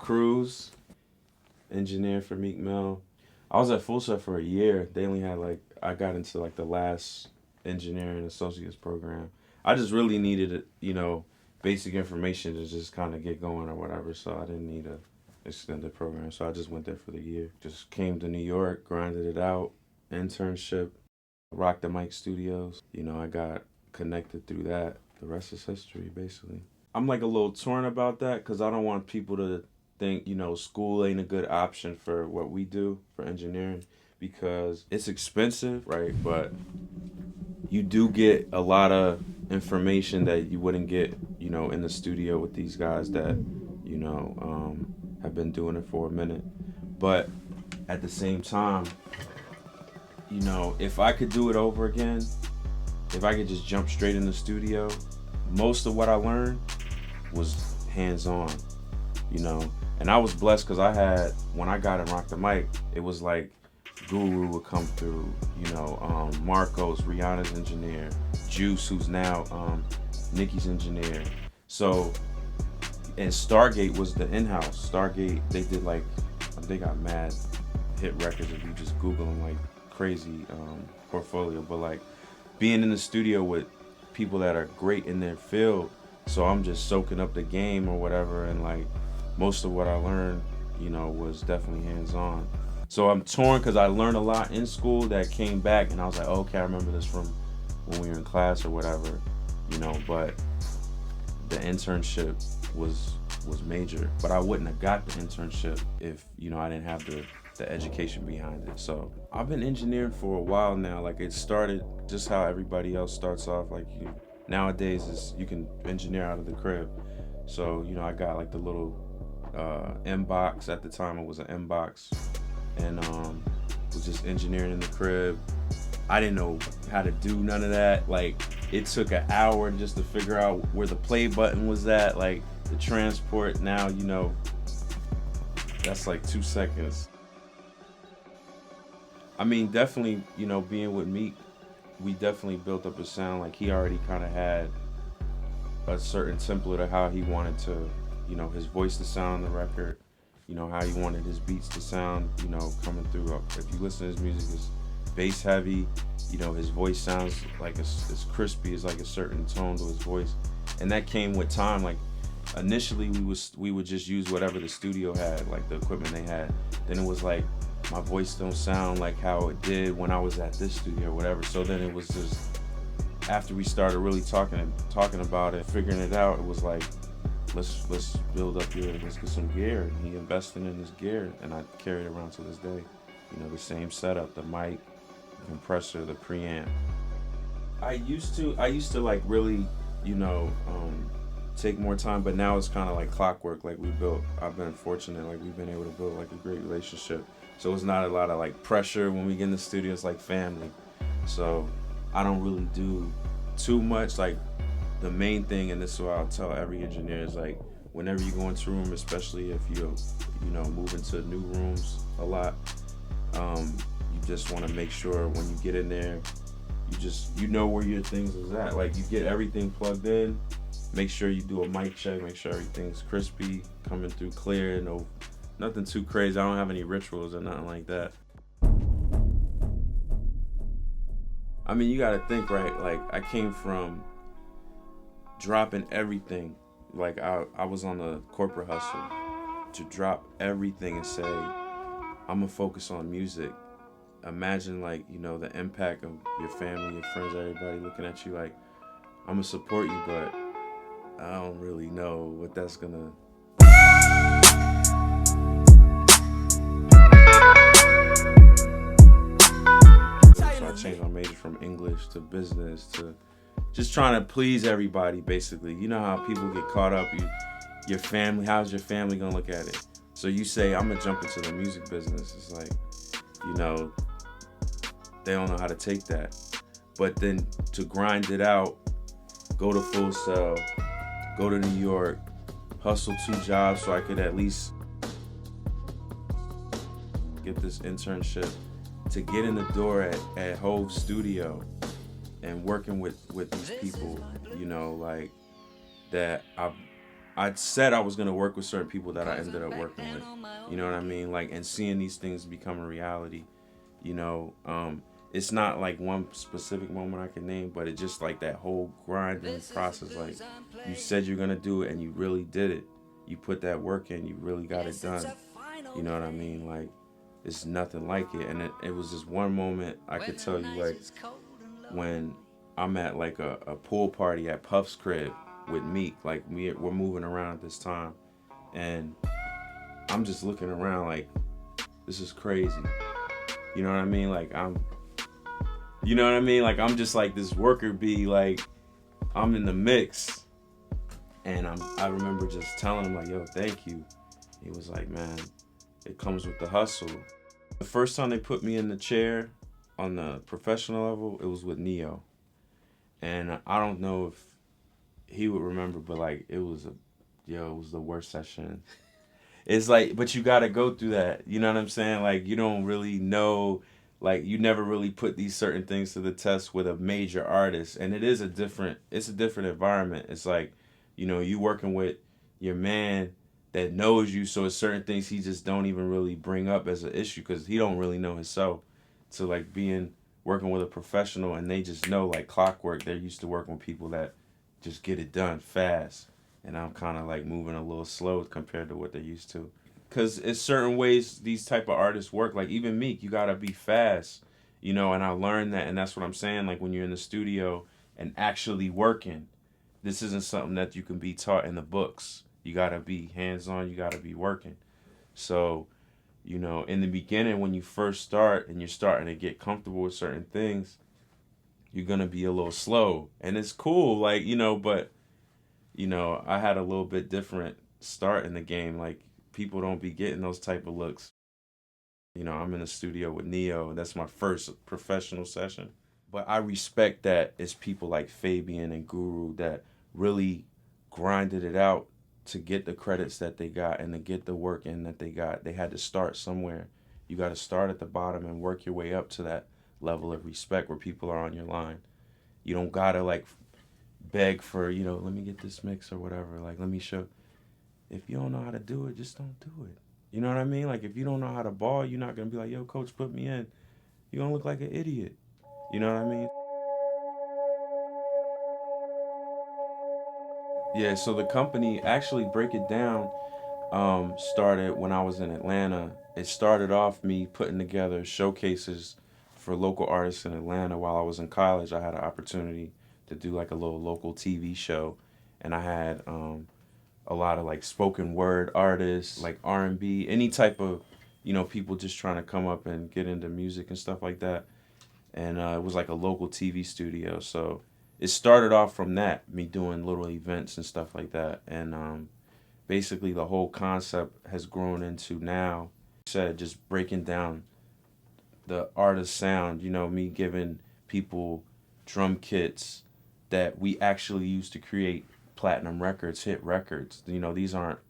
Cruz, engineer for Meek Mill. I was at Full Set for a year. They only had like, I got into like the last engineering associates program. I just really needed, basic information to just kind of get going or whatever. So I didn't need a extended program. So I just went there for the year. Just came to New York, grinded it out, internship, rocked the mic studios. I got connected through that. The rest is history, basically. I'm like a little torn about that because I don't want people to think, school ain't a good option for what we do for engineering because it's expensive, right? But you do get a lot of information that you wouldn't get, in the studio with these guys that, have been doing it for a minute. But at the same time, if I could do it over again, if I could just jump straight in the studio, most of what I learned was hands-on, And I was blessed because when I got in Rock the Mic, it was like Guru would come through, Marcos, Rihanna's engineer, Juice, who's now Nicki's engineer. So, and Stargate was the in-house. Stargate, they did they got mad hit records if you just Google them like crazy portfolio. But like being in the studio with people that are great in their field, so I'm just soaking up the game or whatever, and like most of what I learned, was definitely hands-on. So I'm torn because I learned a lot in school that came back and I was like, okay, I remember this from when we were in class or whatever, but the internship was major. But I wouldn't have got the internship if, I didn't have the education behind it. So I've been engineering for a while now. Like it started just how everybody else starts off. Like nowadays you can engineer out of the crib. So, I got like the little M box. At the time it was an M box, and was just engineering in the crib. I didn't know how to do none of that. Like it took an hour just to figure out where the play button was at, like the transport. Now that's like 2 seconds. I mean, definitely, being with Meek, we definitely built up a sound. Like he already kind of had a certain template of how he wanted to, his voice to sound on the record, how he wanted his beats to sound, coming through. If you listen to his music, it's bass heavy, his voice sounds like it's crispy, it's like a certain tone to his voice. And that came with time. Like initially we would just use whatever the studio had, like the equipment they had. Then it was like, my voice don't sound like how it did when I was at this studio or whatever. So then it was just, after we started really talking about it, figuring it out, it was like, let's build up let's get some gear. And he invested in his gear, and I carry it around to this day. The same setup, the mic, the compressor, the preamp. I used to like really, take more time, but now it's kind of like clockwork. Like I've been fortunate, like we've been able to build like a great relationship. So it's not a lot of like pressure when we get in the studio. It's like family. So I don't really do too much. Like the main thing, and this is what I'll tell every engineer, is like whenever you go into a room, especially if you move into new rooms a lot, you just want to make sure when you get in there, you know where your things is at. Like you get everything plugged in. Make sure you do a mic check. Make sure everything's crispy, coming through clear. Nothing too crazy. I don't have any rituals or nothing like that. I mean, you gotta think, right? Like I came from dropping everything. Like I was on the corporate hustle to drop everything and say, I'm gonna focus on music. Imagine like, the impact of your family, your friends, everybody looking at you like, I'm gonna support you, but I don't really know what that's gonna. So I changed my major from English to business to just trying to please everybody, basically. You know how people get caught up, your family, how's your family gonna look at it? So you say, I'm gonna jump into the music business. It's like, they don't know how to take that. But then to grind it out, go to Full Sail, go to New York, hustle 2 jobs so I could at least get this internship, to get in the door at Hove's studio and working with these people, like that I said I was gonna work with certain people that I ended up working with. You know what I mean? Like, and seeing these things become a reality. You know, it's not like one specific moment I can name, but it's just like that whole grinding process. Like, you said you're gonna do it, and you really did it. You put that work in. You really got it done. You know what I mean? Like, it's nothing like it. And it was just one moment I could tell you, like, when I'm at like a pool party at Puff's crib with Meek. Like, we're moving around at this time, and I'm just looking around like, this is crazy. You know what I mean? Like, you know what I mean? Like, I'm just like this worker bee. Like, I'm in the mix, and I remember just telling him like, yo, thank you. He was like, man, it comes with the hustle. The first time they put me in the chair on the professional level, it was with Neo. And I don't know if he would remember, but like, it was the worst session. It's like, but you gotta go through that. You know what I'm saying? Like, you don't really know, like, you never really put these certain things to the test with a major artist. And it's a different environment. It's like, you working with your man that knows you, so it's certain things he just don't even really bring up as an issue because he don't really know himself. So like working with a professional, and they just know like clockwork. They're used to working with people that just get it done fast, and I'm kind of like moving a little slow compared to what they're used to. Cause it's certain ways these type of artists work. Like even Meek, you gotta be fast, And I learned that, and that's what I'm saying. Like when you're in the studio and actually working, this isn't something that you can be taught in the books. You gotta be hands on. You gotta be working. So, in the beginning when you first start and you're starting to get comfortable with certain things, you're gonna be a little slow, and it's cool. Like but I had a little bit different start in the game. Like people don't be getting those type of looks. I'm in the studio with Neo. That's my first professional session. But I respect that it's people like Fabian and Guru that really grinded it out to get the credits that they got and to get the work in that they got. They had to start somewhere. You got to start at the bottom and work your way up to that level of respect where people are on your line. You don't got to like beg for, let me get this mix or whatever. Like, let me show. If you don't know how to do it, just don't do it. You know what I mean? Like, if you don't know how to ball, you're not going to be like, yo, coach, put me in. You're going to look like an idiot. You know what I mean? Yeah, so the company, actually break it down, started when I was in Atlanta. It started off me putting together showcases for local artists in Atlanta. While I was in college, I had an opportunity to do like a little local TV show, and I had a lot of like spoken word artists, like R&B, any type of people just trying to come up and get into music and stuff like that. And it was like a local TV studio, so it started off from that, me doing little events and stuff like that, and basically the whole concept has grown into now, said, just breaking down the artist sound, me giving people drum kits that we actually use to create platinum records, hit records. These aren't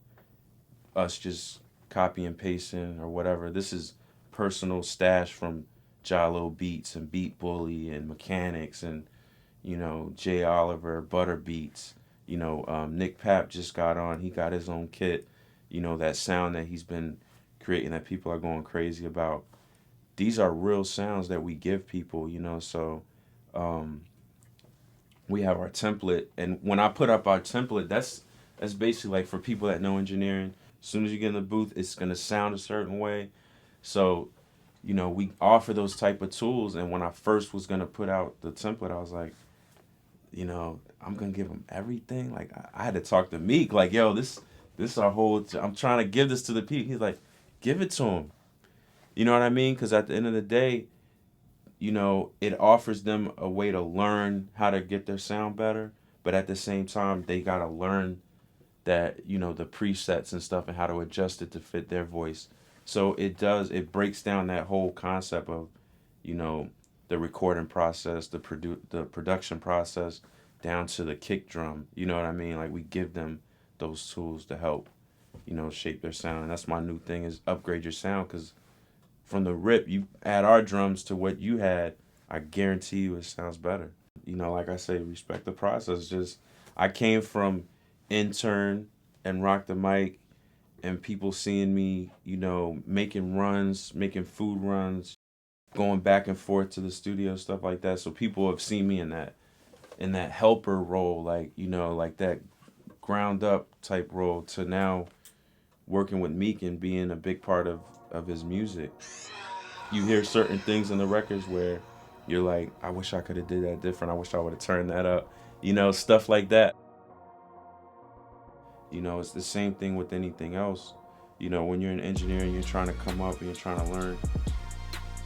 us just copy and pasting or whatever. This is personal stash from Jalo Beats and Beat Bully and Mechanics and Jay Oliver, Butter Beats. Nick Papp just got on. He got his own kit. That sound that he's been creating that people are going crazy about. These are real sounds that we give people, so we have our template. And when I put up our template, that's basically like for people that know engineering. As soon as you get in the booth, it's going to sound a certain way. So, we offer those type of tools. And when I first was going to put out the template, I was like, I'm gonna give him everything. Like I had to talk to Meek, like, yo, this our whole. I'm trying to give this to the people. He's like, give it to him. You know what I mean? Because at the end of the day, it offers them a way to learn how to get their sound better. But at the same time, they gotta learn that the presets and stuff and how to adjust it to fit their voice. So it breaks down that whole concept of, the recording process, the production process, down to the kick drum. You know what I mean? Like we give them those tools to help, shape their sound. And that's my new thing is upgrade your sound, because from the rip, you add our drums to what you had, I guarantee you it sounds better. Like I say, respect the process. Just I came from intern and rock the mic, and people seeing me, you know, making runs, making food runs, going back and forth to the studio, stuff like that. So people have seen me in that helper role, like, you know, like that ground up type role, to now working with Meek and being a big part of his music. You hear certain things in the records where you're like, I wish I could have did that different. I wish I would have turned that up. You know, stuff like that. You know, it's the same thing with anything else. You know, when you're an engineer and you're trying to come up and you're trying to learn,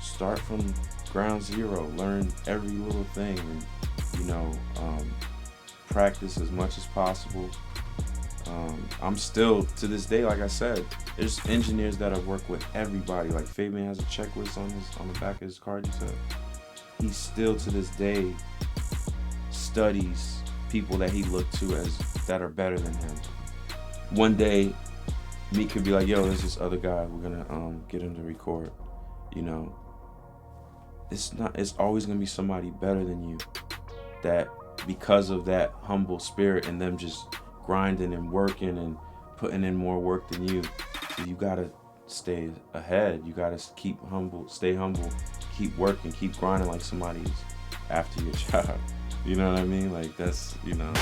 start from ground zero. Learn every little thing, and you know, practice as much as possible. I'm still to this day, like I said, there's engineers that have worked with everybody. Like Fabian has a checklist on the back of his card. You said he still to this day studies people that he looked to as that are better than him. One day, Meek could be like, "Yo, there's this other guy. We're gonna get him to record." You know, it's always gonna be somebody better than you. That because of that humble spirit and them just grinding and working and putting in more work than you, you gotta stay ahead. You gotta keep humble, stay humble, keep working, keep grinding like somebody's after your job. You know what I mean? Like that's, you know.